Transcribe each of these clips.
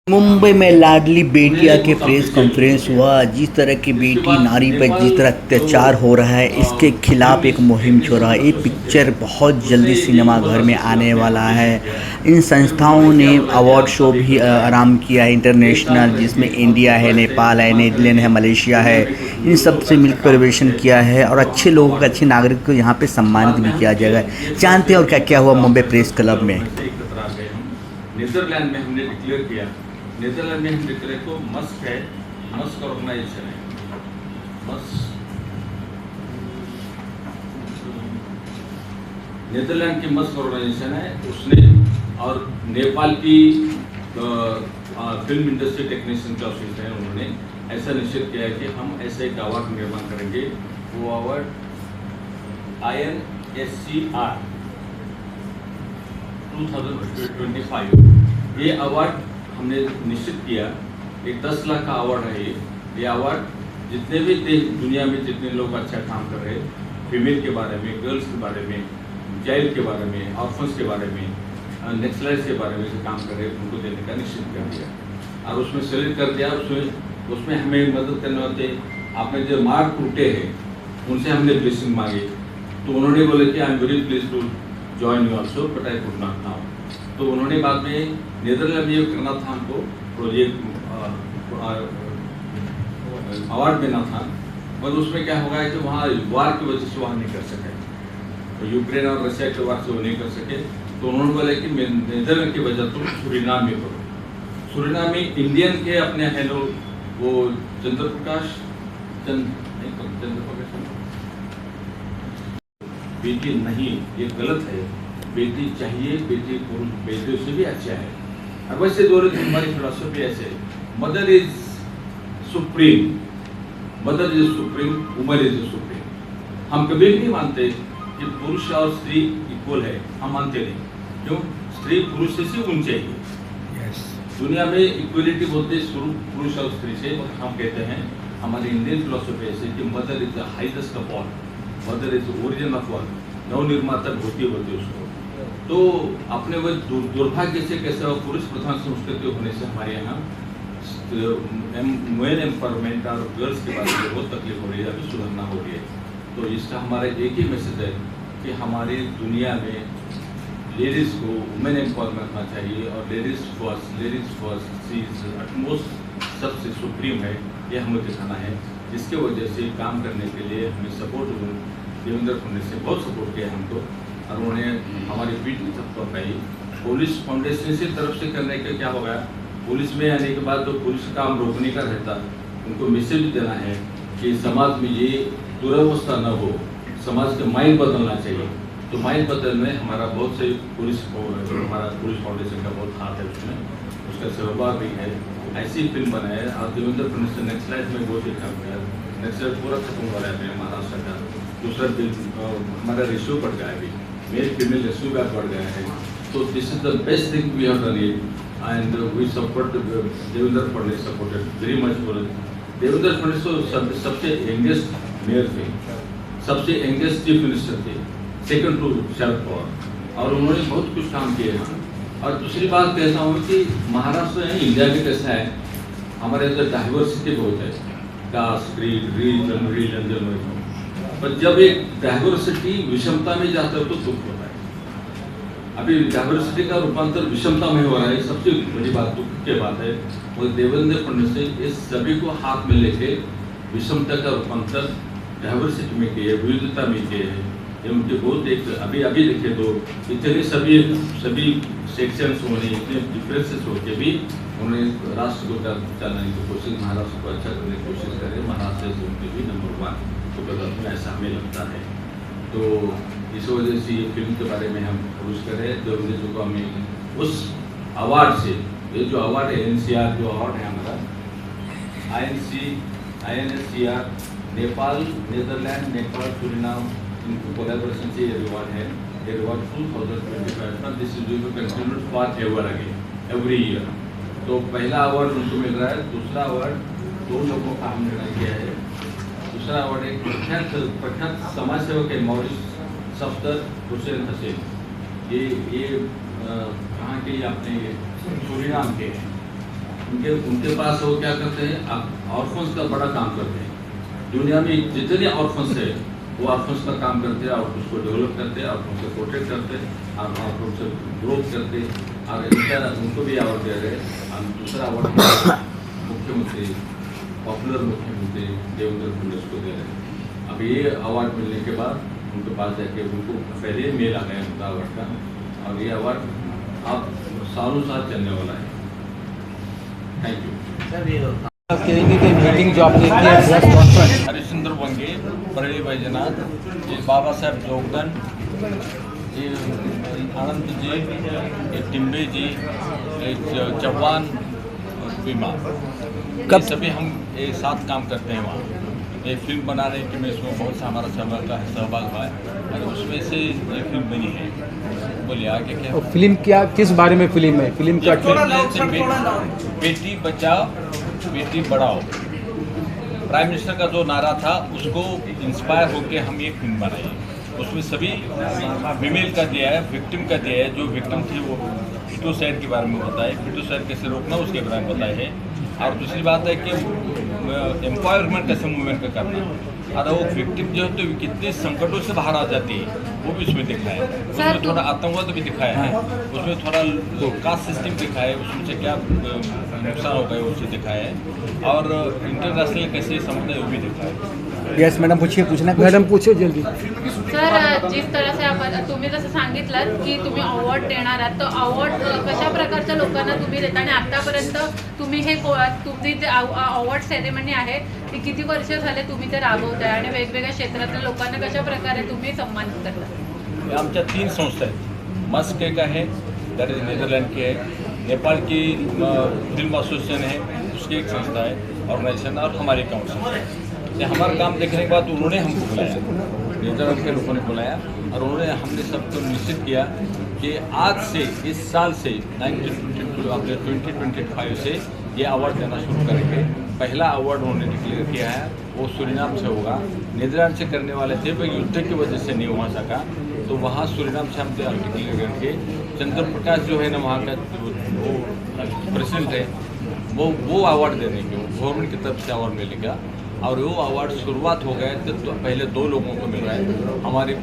मुंबई में लाडली बेटिया के प्रेस कॉन्फ्रेंस हुआ। जिस तरह की बेटी नारी पर जिस तरह अत्याचार हो रहा है, इसके खिलाफ एक मुहिम छोड़ा। ये पिक्चर बहुत जल्दी सिनेमा घर में आने वाला है। इन संस्थाओं ने अवार्ड शो भी आरंभ किया है इंटरनेशनल, जिसमें इंडिया है, नेपाल है, नीदरलैंड है, मलेशिया है। इन सब से मिलकर कोलैबोरेशन किया है और अच्छे लोगों को, अच्छे नागरिक को यहाँ पे सम्मानित भी किया जाएगा। जानते हैं और क्या क्या हुआ मुंबई प्रेस क्लब में। नीदरलैंड में हमने डिक्लेयर किया। नीदरलैंड में हम डिक्लेयर को मस्क है, मस्क ऑर्गेनाइजेशन है, नीदरलैंड की मस्क ऑर्गेनाइजेशन है उसने, और नेपाल की फिल्म इंडस्ट्री टेक्नीशियन का ऑफिस है, उन्होंने ऐसा निश्चित किया है कि हम ऐसे एक अवार्ड निर्माण करेंगे। वो अवार्ड INSCR 2025 ये अवार्ड हमने निश्चित किया। एक 10 लाख का अवार्ड है ये अवार्ड जितने भी देश दुनिया में जितने लोग अच्छा काम कर रहे हैं, फीमेल के बारे में, गर्ल्स के बारे में, चाइल्ड के बारे में, ऑर्फन्स के बारे में, नेक्सलाइज के बारे में जो काम कर रहे हैं, उनको देने का निश्चित कर दिया और उसमें सेलेक्ट कर दिया। उसमें हमें मदद करने वाले आपने जो मार्क टूटे हैं उनसे हमने ब्लेसिंग मांगी, तो उन्होंने बोले कि I am very please to join you also but I could not now. तो उन्होंने बाद में नीदरलैंड में करना था हमको प्रोजेक्ट अवार्ड देना था, पर उसमें क्या होगा कि वहाँ वार की वजह से वहाँ नहीं कर सके, तो यूक्रेन और रशिया के वार से वो नहीं कर सके। तो उन्होंने बोला कि नीदरलैंड की वजह तुम सूरीनाम में करो। सूरीनाम में इंडियन के अपने हैं लोग, वो चंद्र प्रकाश बेटी नहीं, ये गलत है। बेटी चाहिए, बेटी पुरुष बेटियों से भी अच्छा है। और वैसे दो हमारी फिलोसफी ऐसे है, mother is supreme, mother is supreme, woman is supreme. हम कभी भी नहीं मानते कि पुरुष और स्त्री इक्वल है, हम मानते नहीं। क्यों? स्त्री पुरुष से ऊंचे है। दुनिया में इक्वलिटी बोलते शुरू पुरुष और स्त्री से, हम कहते हैं हमारी इंडियन फिलोसफी ऐसे कि mother is the highest of all, mother is origin of all, नवनिर्माता होती उसको। तो अपने वो दुर्भाग्य से कैसे वो पुरुष प्रधान संस्कृति होने से हमारे यहाँ वुमेन एम्पावरमेंट और गर्ल्स के बारे में बहुत तकलीफ हो रही है, अभी सुधारना हो रही है। तो इसका हमारा एक ही मैसेज है कि हमारी दुनिया में लेडीज़ को वुमेन एम्पावरमेंट करना चाहिए और ladies first she is utmost सबसे सुप्रीम है, ये हमें दिखाना है। जिसके वजह से काम करने के लिए हमें सपोर्ट देवेंद्र फडणवीस से बहुत सपोर्ट किया हमको, और उन्होंने हमारी पीठ तक पाई। पुलिस फाउंडेशन से तरफ से करने का क्या होगा, पुलिस में आने के बाद तो पुलिस काम रोकने का रहता, उनको मैसेज देना है कि समाज में ये दुरावस्था न हो, समाज का माइंड बदलना चाहिए। तो माइंड बदलने हमारा बहुत से हमारा पुलिस फाउंडेशन का बहुत हाथ है, उसमें उसका सहभाग भी है। ऐसी फिल्म बनाए और देवेंद्र फडणवीस नेक्स्ट लाइफ में बहुत देखा गया, नेक्स्ट लाइफ पूरा खत्म हो रहा है महाराष्ट्र का। दूसरा फिल्म हमारा रेशियो बढ़ गया है, अभी मेल फीमेल रेशियो का बढ़ गया है। तो this is the best thing we have done it and we support Devendra Fadnavis supported very much. Devendra Fadnavis तो सबसे यंगेस्ट मेयर थे, सबसे यंगेस्ट चीफ मिनिस्टर थे, सेकंड टू शरद पवार, और उन्होंने बहुत कुछ काम किए हैं। और दूसरी बात कहता हूँ कि महाराष्ट्र है, इंडिया में कैसा है, हमारे अंदर डाइवर्सिटी बहुत है, कास्ट, क्रीड, रिलीजन, पर जब एक डाइवर्सिटी विषमता में जाता है तो दुख होता है। अभी डाइवर्सिटी का रूपांतर विषमता में हो रहा है, सबसे बड़ी बात दुख की बात है। और देवेंद्र फडणवीस ने इस सभी को हाथ में लेके विषमता का रूपांतर डाइवर्सिटी में किए, विविधता में किए हैं। ये उनके बहुत एक अभी देखे तो इतने सभी सेक्शंस होने, इतने डिफरेंसेस होके भी उन्होंने राष्ट्र को चलाने की कोशिश, महाराष्ट्र को अच्छा करने की कोशिश करें। महाराष्ट्र से उनके भी नंबर 1 तो बदल में ऐसा हमें लगता है। तो इस वजह से ये फिल्म के बारे में हम कोशिश करें जो हमें उस अवार्ड से, ये जो अवार्ड है NCR जो अवार्ड है हमारा INSCR Nepal, Netherlands, Nepal, Suriname, इनको कोलैबोरेशन से ये रिवॉर्ड है। ये रिवॉर्ड 2025 का, this is going to continue for ever again every year. तो पहला अवार्ड उनको मिल रहा है, दूसरा अवार्ड 2 लोगों का हमने निर्णय किया है। दूसरा अवार्ड एक प्रख्यात समाज सेवक है मॉरिस सफदर हुसैन हसीन, ये कहाँ के, अपने सूरीनाम के हैं। उनके पास वो क्या करते हैं, ऑर्फन्स का बड़ा काम करते हैं। दुनिया में जितने ऑर्फन्स है वो ऑर्फन्स का काम करते हैं, और उसको डेवलप करते हैं, और उनको प्रोटेक्ट करते हैं, और उनसे ग्रोथ करते हैं, और इनका उनको भी अवार्ड दे रहे हैं। हम दूसरा अवार्ड मुख्यमंत्री, पॉपुलर मुख्यमंत्री देवेंद्र फडणवीस को दे रहे हैं। अब ये अवार्ड मिलने के बाद उनके पास जाके उनको पहले मेल आ गया उनका अवार्ड का, और ये अवार्ड अब सालों साल चलने वाला है। Thank you. कहेंगे कि मीटिंग जो आपने की है प्रेस कॉन्फ्रेंस, हरिश्चंद्र वंगे, परेली बैजनाथ, ये बाबा साहब जोगदन, ये आनंद जी, ये टिम्बे जी, ये चौहान, बीमार, ये सभी हम एक साथ काम करते हैं वहाँ। ये फिल्म बनाने के में इसमें बहुत सा हमारा सहभाग हुआ है, और उसमें से ये फिल्म बनी है। बोलिए आगे क्या। और फिल्म क्या, किस बारे में फिल्म है? फिल्म का बेटी बचाओ बेटी बढ़ाओ, प्राइम मिनिस्टर का जो नारा था उसको इंस्पायर होकर हम ये फिल्म बनाई। उसमें सभी फीमेल का दिया है, विक्टिम का दिया है। जो विक्टिम थी वो फिटोसाइड के बारे में बताए, फिटोसाइड कैसे रोकना उसके बारे में बताए है। और दूसरी बात है कि एम्पावरमेंट कैसे मूवमेंट का करना, और वो विक्टिम जो है तो कितने संकटों से बाहर आ जाती है वो भी उसमें दिखाया है। उसमें थोड़ा आतंकवाद भी दिखाया है, उसमें थोड़ा कास्ट सिस्टम दिखाया है, उसमें क्या नुकसान हो गए उसे दिखाया है, और इंटरनेशनल कैसे समझना है वो भी दिखाया है। यस मैडम, पूछिए, पूछना कुछ? मॅडम पूछे जल्दी। सर, जिस तरह से आपण तुम्ही जसं सांगितलं की तुम्ही अवॉर्ड देणार आहात, तो अवॉर्ड कशा प्रकारच्या लोकांना तुम्ही देता, आणि आतापर्यंत तुम्ही हे तुमची जे अवॉर्ड सेरेमनी आहे ती किती वर्ष झाले तुम्ही ते राबवताय, आणि वेगवेगळ्या क्षेत्रातल्या लोकांना कशा प्रकारे तुम्ही सन्मानित करता? आमच्या 3 संस्था आहेत। मस्क एक आहे, दॅट इज नेदरलँड की है, नेपाल की फिल्म एसोसिएशन है, उसकी एक संस्था है ऑर्गेनाइजेशन, और हमारी काउंसिल है। ये हमारा काम देखने के बाद उन्होंने हमको बुलाया, नेदरलैंड के लोगों ने बुलाया, और उन्होंने हमने सबको निश्चित किया कि आज से, इस साल से 2025 से ये अवार्ड देना शुरू करेंगे। पहला अवार्ड उन्होंने डिक्लेयर किया है, वो सूरीनाम से होगा। नीदरलैंड से करने वाले थे, पर युद्ध की वजह से नहीं हो सका, तो वहाँ सूरीनाम से हम डिक्लेयर करके चंद्र प्रकाश जो है ना वहाँ का वो प्रेसिडेंट है, वो अवार्ड देने के, गवर्नमेंट की तरफ से अवार्ड मिलेगा। और वो अवार्ड शुरुआत हो गए तो पहले 2 लोगों को मिल रहा है। हमारे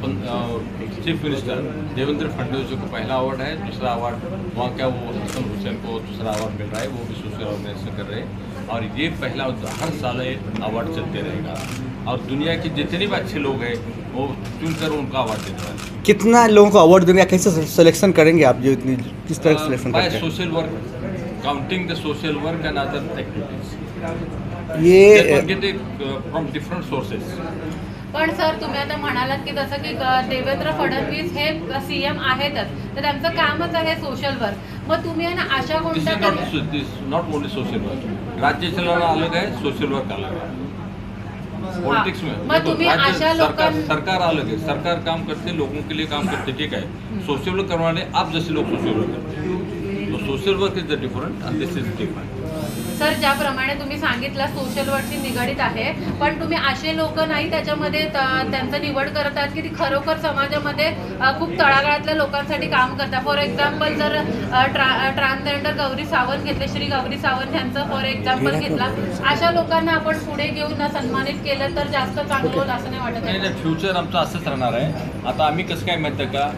चीफ मिनिस्टर देवेंद्र फडणवीस जी को पहला अवार्ड है, दूसरा अवार्ड वहाँ का वो हसन हुसैन को दूसरा अवार्ड मिल रहा है, वो भी सोशल ऑर्गेनाइजेशन कर रहे हैं। और ये पहला हर साल ये अवार्ड चलते रहेगा, और दुनिया के जितने भी अच्छे लोग हैं वो चुनकर उनका अवार्ड देते हैं। कितना लोगों को अवार्ड देंगे, कैसे सिलेक्शन करेंगे आप, जो इतनी किस तरह सिलेक्शन बाय करते हैं? Social work, counting the social work and other activities, ये फ्रॉम डिफरंट सोर्सेस। पण सर, तुम्ही आता म्हणालात की जसं की देवेंद्र फडणवीस हे CM आहेतच, तर त्यांचं कामच आहे सोशल वर्क। मग तुम्ही आहे ना अशा कोणत्या नॉट ओनली सोशल वर्क, राज्य चलाना अलग है, सोशल वर्क अलग है। पॉलिटिक्स में मग तुम्ही अशा लोकांना, सरकार अलग है, सरकार काम करते लोगों के लिए काम करते, ठीक है। सोशल वर्क करवाने आप जैसे लोग सोशल वर्क करते हैं, तो social work is the different and this is different. Sir, ज्याप्रमाणे तुम्ही सांगितलं सोशल वर्कशी निगडीत आहे, पण तुम्ही असे लोक नाही त्याच्यामध्ये त्यांचं निवड करतात की ती खरोखर समाजामध्ये खूप तळागाळातल्या लोकांसाठी काम करतात। फॉर एक्झाम्पल जर ट्रान्सजेंडर गौरी सावंत घेतले, श्री गौरी सावंत यांचं फॉर एक्झाम्पल घेतला, अशा लोकांना आपण पुढे घेऊन सन्मानित केलं तर जास्त चांगलं होईल असं नाही वाटत? नाही, फ्युचर आमचं असंच राहणार आहे। आता आम्ही कसं काय माहिती आहे का,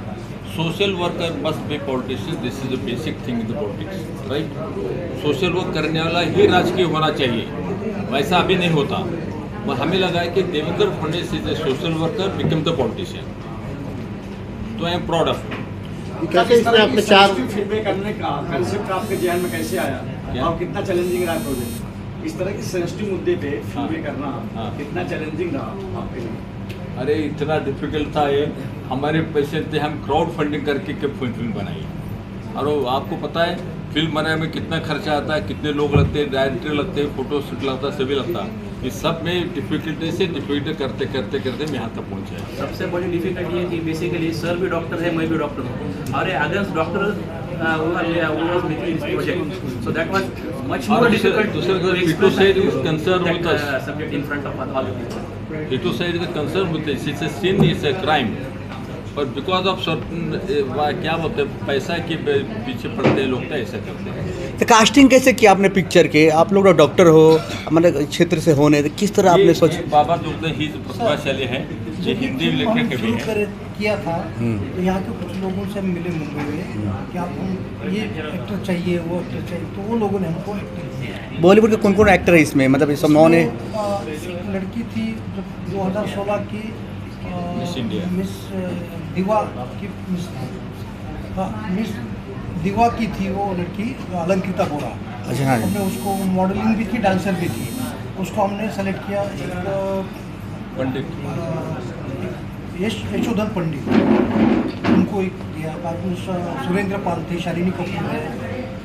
social worker must be politician, this is a basic thing in the politics, right. Social work करने वाला ही राजकीय होना चाहिए, वैसा अभी नहीं होता। पर हमें लगा है कि Devendra Fadnavis is a social worker become the politician, तो आई एम प्राउड ऑफ। कैसे इसमें आपने 4 फिल्में करने का कंसेप्ट आपके ध्यान में कैसे आया, और कितना चैलेंजिंग रहा प्रोजेक्ट? इस तरह के सेंसिटिव मुद्दे पे फिल्में करना कितना चैलेंजिंग रहा आपके लिए? अरे इतना डिफिकल्ट था ये, हमारे पैसे थे, हम क्राउड फंडिंग करके के फिल्म बनाई। और वो आपको पता है फिल्म बनाने में कितना खर्चा आता है, कितने लोग लगते हैं, डायरेक्टर लगते हैं, फोटो शूट लगता है, सभी लगता है। इस सब में डिफिकल्टी करते करते करते मैं यहाँ तक पहुँचा है। सबसे बड़ी डिफिकल्टी है कि बेसिकली सर भी डॉक्टर है, मैं भी डॉक्टर हूँ, और against doctor project, so that was much more difficult subject in front of all people. Feticide is a concern with this. It's a sin, it's a crime. पर because of certain क्या बोलते हैं पैसा के पीछे पड़ते लोग तो ऐसा करते हैं। तो कास्टिंग कैसे किया आपने पिक्चर के? आप लोग डॉक्टर हो, मतलब क्षेत्र से होने, तो किस तरह आपने सोच? बाबा जो ही प्रतिभाशाली हैं, ये हिंदी लेखक भी हैं। किया था तो यहाँ के कुछ लोगों से हम मिले मुंबई में कि आप हम ये एक्टर चाहिए, वो एक्टर चाहिए, तो वो लोगों ने हमको एक्टर दिया। बॉलीवुड के कौन कौन एक्टर है इसमें, मतलब ये सब नॉन है? एक लड़की थी जो 2016 की मिस इंडिया, मिस दिवा की मिस, हाँ मिस दिवा की थी वो लड़की, अलंकृता बोरा। अच्छा हाँ। हमने उसको, मॉडलिंग भी थी, डांसर भी थी, उसको हमने सेलेक्ट किया। पंडित यशोधन पंडित, उनको एक दिया। बाकी सुरेंद्र पाल थे, शालिनी कपूर है,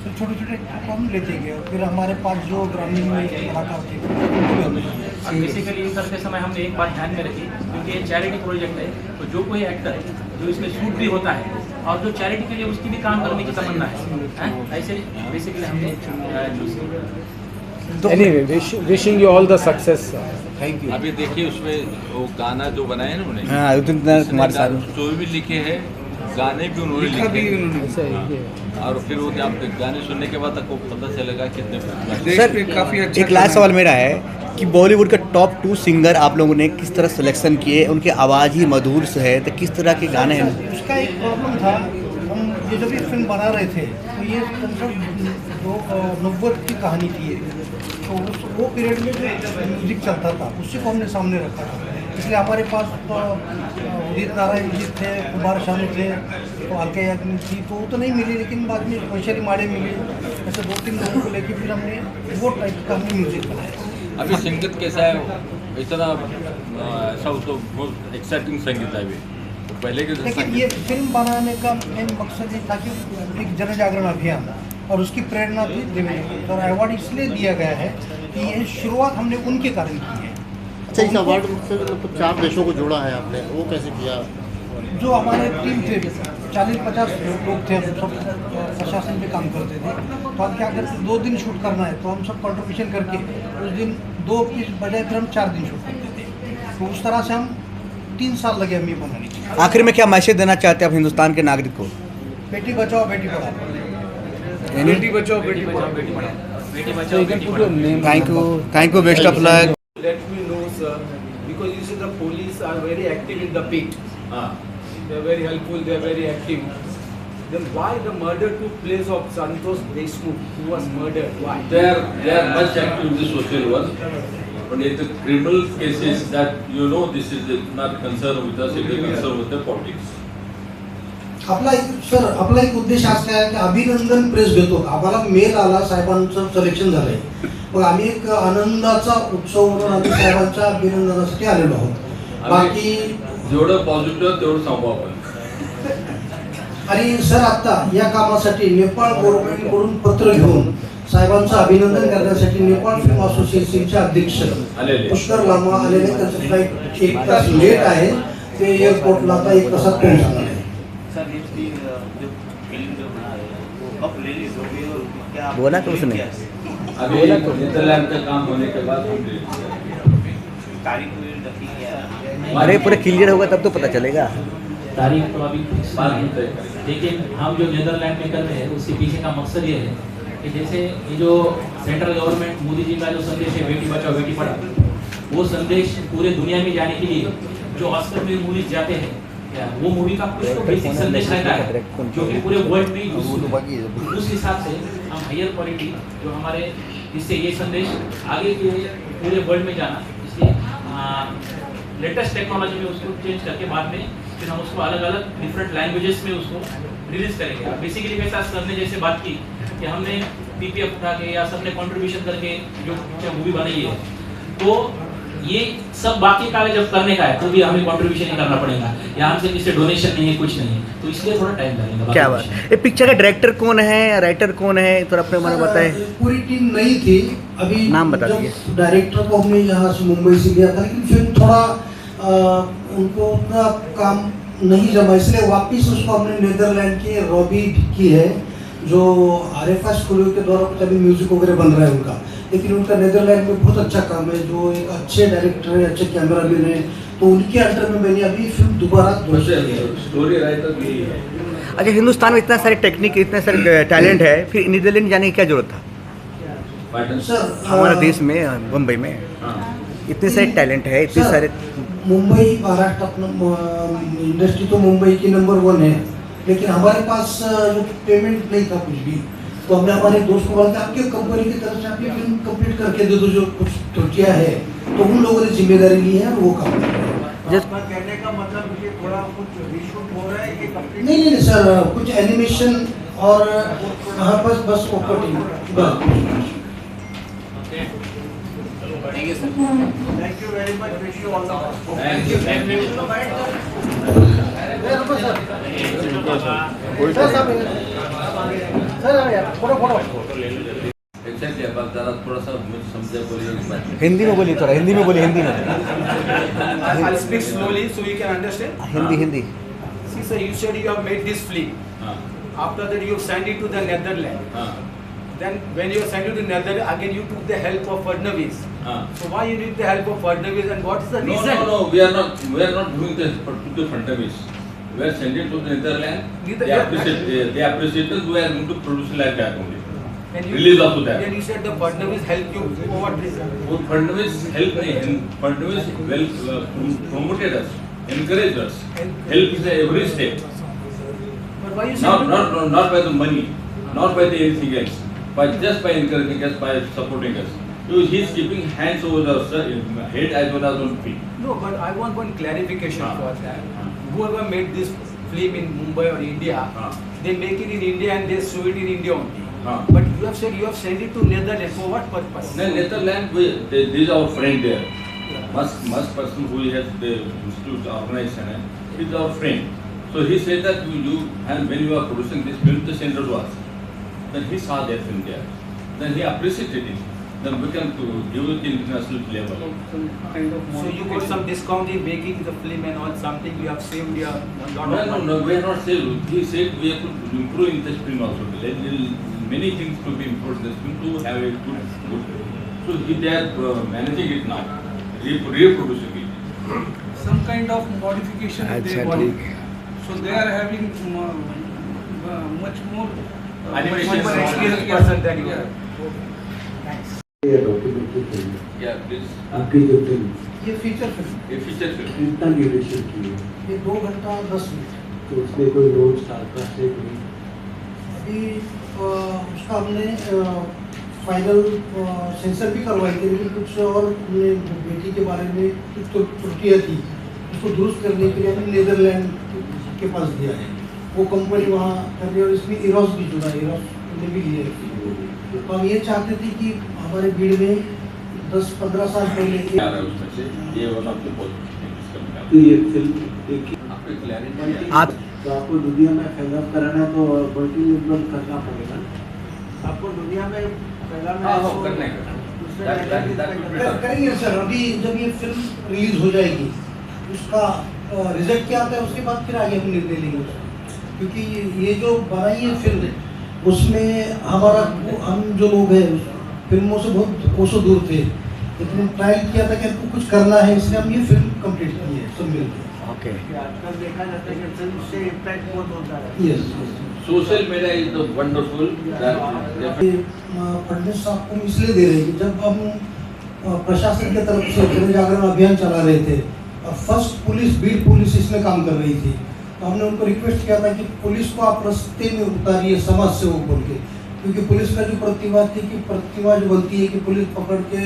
तो छोटे छोटे को हम लेते गए। फिर हमारे पास जो ग्रामीण कलाकार थे उनको भी हमने दिया। बेसिकली करते समय हमने एक बात ध्यान में रखी, क्योंकि ये चैरिटी प्रोजेक्ट है, तो जो कोई एक्टर है जो इसमें शूट भी होता है और जो चैरिटी के लिए उसकी भी काम करने की तमन्ना है, ऐसे बेसिकली हमने चूज किया। Anyway, wishing you all the success. Thank you. अभी देखिए उसमें वो गाना जो बनाया ना उन्होंने, हाँ, उदित नारायण कुमार साहब। स्टोरी भी लिखे हैं, गाने भी उन्होंने लिखे हैं। और फिर वो जब गाने सुनने के बाद आपको पता चलेगा कितने सर काफ़ी अच्छा। एक लास्ट सवाल मेरा है कि बॉलीवुड के टॉप 2 सिंगर आप लोगों ने किस तरह सिलेक्शन किए? उनकी आवाज़ ही मधुर से है, तो किस तरह के गाने हैं? उसका एक प्रॉब्लम था, हम ये जब ये फिल्म बना रहे थे तो ये नब्बे की कहानी थी ये, तो वो पीरियड में जो म्यूजिक चलता था उसी को हमने सामने रखा था। इसलिए हमारे पास उदित नारायण जी थे, कुमार शानू थे, तो अलका याग्निक थी, तो वो तो नहीं मिली, लेकिन बाद में वैशाली माड़े मिली। ऐसे 2-3 लोगों को लेके फिर हमने वो टाइप का हमने म्यूजिक बनाया। अभी संगीत कैसा है? इतना ऐसा उसको बहुत एक्साइटिंग संगीत है अभी, तो पहले के लेकिन ये फिल्म बनाने का मेन मकसद ये था कि एक जन जागरण अभियान, और उसकी प्रेरणा थी देवेंद्र। और अवार्ड इसलिए दिया गया है कि ये शुरुआत हमने उनके कारण की है। अच्छा, इस अवार्ड से मतलब 4 देशों को जोड़ा है आपने, वो कैसे किया? जो हमारे टीम थे 40-50 लोग थे, हम सब प्रशासन पे काम करते थे, तो हम क्या करते, 2 दिन शूट करना है तो हम सब कंट्रीब्यूशन करके उस दिन 2 की बजाय फिर हम 4 दिन शूट करते थे। तो उस तरह से हम 3 साल लगे हमें बनाने के। आखिर में क्या मैसेज देना चाहते हैं आप हिंदुस्तान के नागरिक को? Beti Bachao Beti Padhao. Beti Bachao Beti Padhao. Beti Bachao So you can बेटी put your पढ़ाओ। name. Thank you, best of luck. Let me know, sir, because you see the police are very active in the pit. They are very helpful. They are very active. Then why the murder took place of Santosh Deshmukh, who was murdered? Why? they are much active in the social work, but in the criminal cases that this is not concerned with us, it is concerned with the politics. आपला एक उद्देश असा आहे की अभिनंदन press घेतो. आम्हाला mail आला, साहेबांचं सिलेक्शन झालंय, मग आम्ही एक आनंदाचा उत्सव म्हणून आम्ही साहेबांच्या अभिनंदनासाठी आलेलो आहोत. बाकी जेवढं पॉझिटिव्ह तेवढं सांगू आपण. आणि सर आता या कामासाठी नेपाळ गव्हर्नमेंटकडून पत्र घेऊन साहेबांचं अभिनंदन करण्यासाठी नेपाळ फिल्म असोसिएशनचे अध्यक्ष पुष्कर लांबा आलेले. त्यांचं फ्लाईट 1 तास लेट आहे, ते एअरपोर्टला आता 1 तासात पोहोचणार आहे. बोला तो उसने, अभी नीदरलैंड का काम होने के बाद अरे पूरे क्लियर होगा तब तो पता चलेगा। तारीख तो अभी बाद में तय करेंगे, लेकिन हम जो नीदरलैंड में कर रहे हैं उसके पीछे का मकसद ये है कि जैसे ये जो सेंट्रल गवर्नमेंट मोदी जी का जो संदेश है बेटी बचाओ बेटी पढ़ाओ, वो संदेश पूरे दुनिया में जाने के लिए जो ऑस्कर में मूवीज जाते हैं, वो मूवी का कुछ तो बेसिक संदेश रहता है जो कि पूरे वर्ल्ड में यूज होता है। उस हिसाब से हम हायर क्वालिटी जो हमारे, इससे ये संदेश आगे के पूरे वर्ल्ड में जाना, इसलिए लेटेस्ट टेक्नोलॉजी में उसको चेंज करके बाद में फिर हम उसको अलग अलग डिफरेंट लैंग्वेजेस में उसको रिलीज करेंगे। बेसिकली वैसा सर ने जैसे बात की कि हमने पीपीएफ उठा के या सबने कंट्रीब्यूशन करके जो मूवी बनाई है, तो ये सब बाकी कागज जब करने का है तो भी हमें कंट्रीब्यूशन ही करना पड़ेगा, यहाँ हमसे किसी डोनेशन नहीं है, कुछ नहीं है, तो इसलिए थोड़ा टाइम लगेगा। क्या बात है। ये पिक्चर का डायरेक्टर कौन है, राइटर कौन है, तो अपने मन बताए। पूरी टीम नहीं थी अभी, नाम बता दीजिए। डायरेक्टर को हमने यहाँ से मुंबई से लिया था, लेकिन फिर थोड़ा उनको उतना काम नहीं जमा, इसलिए वापिस उसको हमने नीदरलैंड के रॉबी की है जो RFI स्टूडियो के द्वारा अभी म्यूजिक वगैरह बन रहा है उनका, लेकिन उनका नेदरलैंड में बहुत अच्छा काम है, जो एक अच्छे डायरेक्टर है, अच्छे कैमरामैन है, तो उनके अंडर में मैंने अभी फिल्म दोबारा स्टोरी राइटर भी है। अच्छा, हिंदुस्तान में इतना सारे टेक्निक, इतने सारे टैलेंट है, फिर नीदरलैंड जाने की क्या जरूरत था? सर हमारे देश में, मुंबई में इतने सारे टैलेंट है, इतने सर, सारे। मुंबई महाराष्ट्र अपना इंडस्ट्री तो मुंबई की नंबर 1 है, लेकिन हमारे पास जो पेमेंट नहीं था कुछ भी, तो हमने हमारे दोस्त को बोला कि आपके कंपनी की तरफ से आप ये फिल्म कंप्लीट करके दे दो, जो कुछ त्रुटियां है, तो उन लोगों ने जिम्मेदारी ली है और वो काम कर रहे हैं। आपका कहने का मतलब ये थोड़ा कुछ रीशूट हो रहा है कि कंप्लीट? नहीं सर, कुछ एनिमेशन और हाँ बस ओपटिंग बस। Thank you very much, wish you all the best. Thank you. Actually अब जरा थोड़ा सा मुझे समझे बोलिए। हिंदी में बोलिए, थोड़ा हिंदी में बोलिए, हिंदी में। I'll speak slowly so you can understand. Hindi. See, sir, you said you have made this film. After that, you sent it to the Netherlands. Then, when you sent it to Netherlands, again you took the help of Fadnavis. So, why you need the help of Fadnavis, and what is the reason? No, we are not doing this to the Fadnavis. We are sending to the Netherlands. They appreciate we are going to produce like that only. And Release also that. Then you said the Fadnavis helped you. For what reason? Fadnavis helped me. Fadnavis well promoted us, encouraged us, helped us every step. But why you said Not by the money, not by the anything else, but just by encouraging us, by supporting us. So he is keeping hands over the head as well as on feet. No, but I want one clarification for that. Whoever made this film in Mumbai or India, they make it in India and they show it in India only. But you have said you have sent it to Netherlands. For what purpose? No, Netherlands, this is our friend there. Musk person who has the institute organization, he is our friend. So he said that and when you are producing this film, the send it to us. Then he saw that film there. Then he appreciated it. Then we can give it international level. So you got some discount in making the film and all, something you have saved your lot of money. No, we are not saved. He said we have to improve in this film also. Many things to be improved in this film to have a good. So they are managing it now, reproducing it. Some kind of modification in their body. So they are having much more experienced person than you. ये documentary film, Yeah, please. आपकी जो film, ये feature film, A feature film. कितना duration की है? ये 2 घंटा 10 minute. तो उसमें कोई रोज स्टार से कोई अभी उसका हमने फाइनल सेंसर भी करवाई थी, लेकिन कुछ और हमने बेटी के बारे में कुछ तो त्रुटियाँ थी, उसको दुरुस्त करने के लिए हमने नीदरलैंड के पास दिया है। वो कंपनी वहाँ कर रही है और इसमें इरोस भी जुड़ा है, इरोस ने भी लिए रखी। तो हम ये चाहते थे कि हमारे भीड़ में 10-15 साल पहले आ रहा है उसमें से ये वन ऑफ द पॉजिटिव। तो ये फिल्म एक आपको क्लैरिटी आप तो आपको दुनिया में फैलाव कराना तो मल्टीलेवल करना पड़ेगा। आपको दुनिया में फैलाना है तो करने का करेंगे सर। अभी जब ये फिल्म रिलीज हो जाएगी, उसका रिजल्ट क्या आता है उसके बाद फिर आगे हम निर्णय लेंगे, क्योंकि ये जो बनाई है फिल्म उसमें हम जो लोग हैं फिल्मों से बहुत कोसों दूर थे, लेकिन ट्रायल किया था कि हमको कुछ करना है, इसलिए हम ये फिल्म कंप्लीट की है सब मिलकर। ओके। आजकल देखा जाता है कि फिल्म से इम्पैक्ट बहुत होता है। Yes, social media is the wonderful. Fadnavis साहब को इसलिए दे रहे हैं कि जब हम प्रशासन की तरफ से जन जागरण अभियान चला रहे थे और फर्स्ट बीट पुलिस इसमें काम कर रही थी, तो हमने उनको रिक्वेस्ट किया था कि पुलिस को आप रास्ते में उतारिए समाज से वो बोल के, क्योंकि पुलिस का जो प्रतिभा जो बनती है कि पुलिस पकड़ के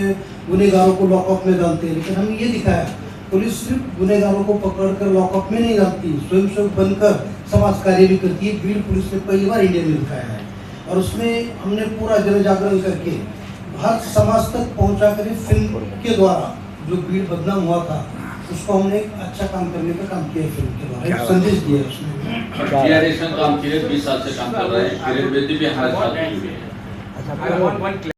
गुनहगारों को लॉकअप में डालते हैं, लेकिन हमने ये दिखाया पुलिस सिर्फ गुनहगारों को पकड़ कर लॉकअप में नहीं डालती, स्वयं सेवक बनकर समाज कार्य भी करती है। बीड़ पुलिस ने पहली बार इंडिया में दिखाया है और उसमें हमने पूरा जन जागरण करके हर समाज तक पहुँचा कर फिल्म के द्वारा जो बीड़ बदनाम हुआ था उसको हमने एक अच्छा काम करने का काम किया, फिल्म के द्वारा एक संदेश दिया उसमें। जीआरएस काम किए 20 साल से काम कर रहे हैं, किरण बेदी भी हमारे साथ जुड़ी हुई है।